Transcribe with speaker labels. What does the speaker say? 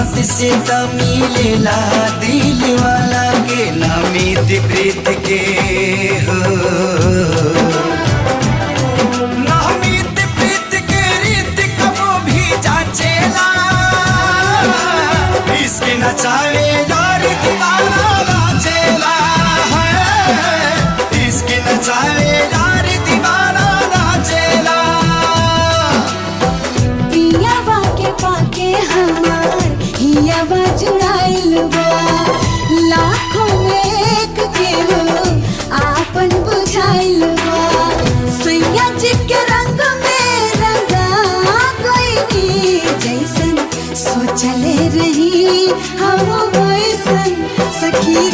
Speaker 1: किस्मत से त मिलेला दिल वाला के नामित प्रीत के हो। नामित प्रीत के रीत कबो भी जाचेला, इश्क नचावे यार दीवाना नाचेला है, इश्क नचावे यार दीवाना नाचेला।
Speaker 2: पियावा के पाके हमार हियावा जुड़ाइल बा, लाखों में एक के हो आपन बुझाइल बा। सैया जी के रंग में रंगा गइनी, जैसन सोचले रही हम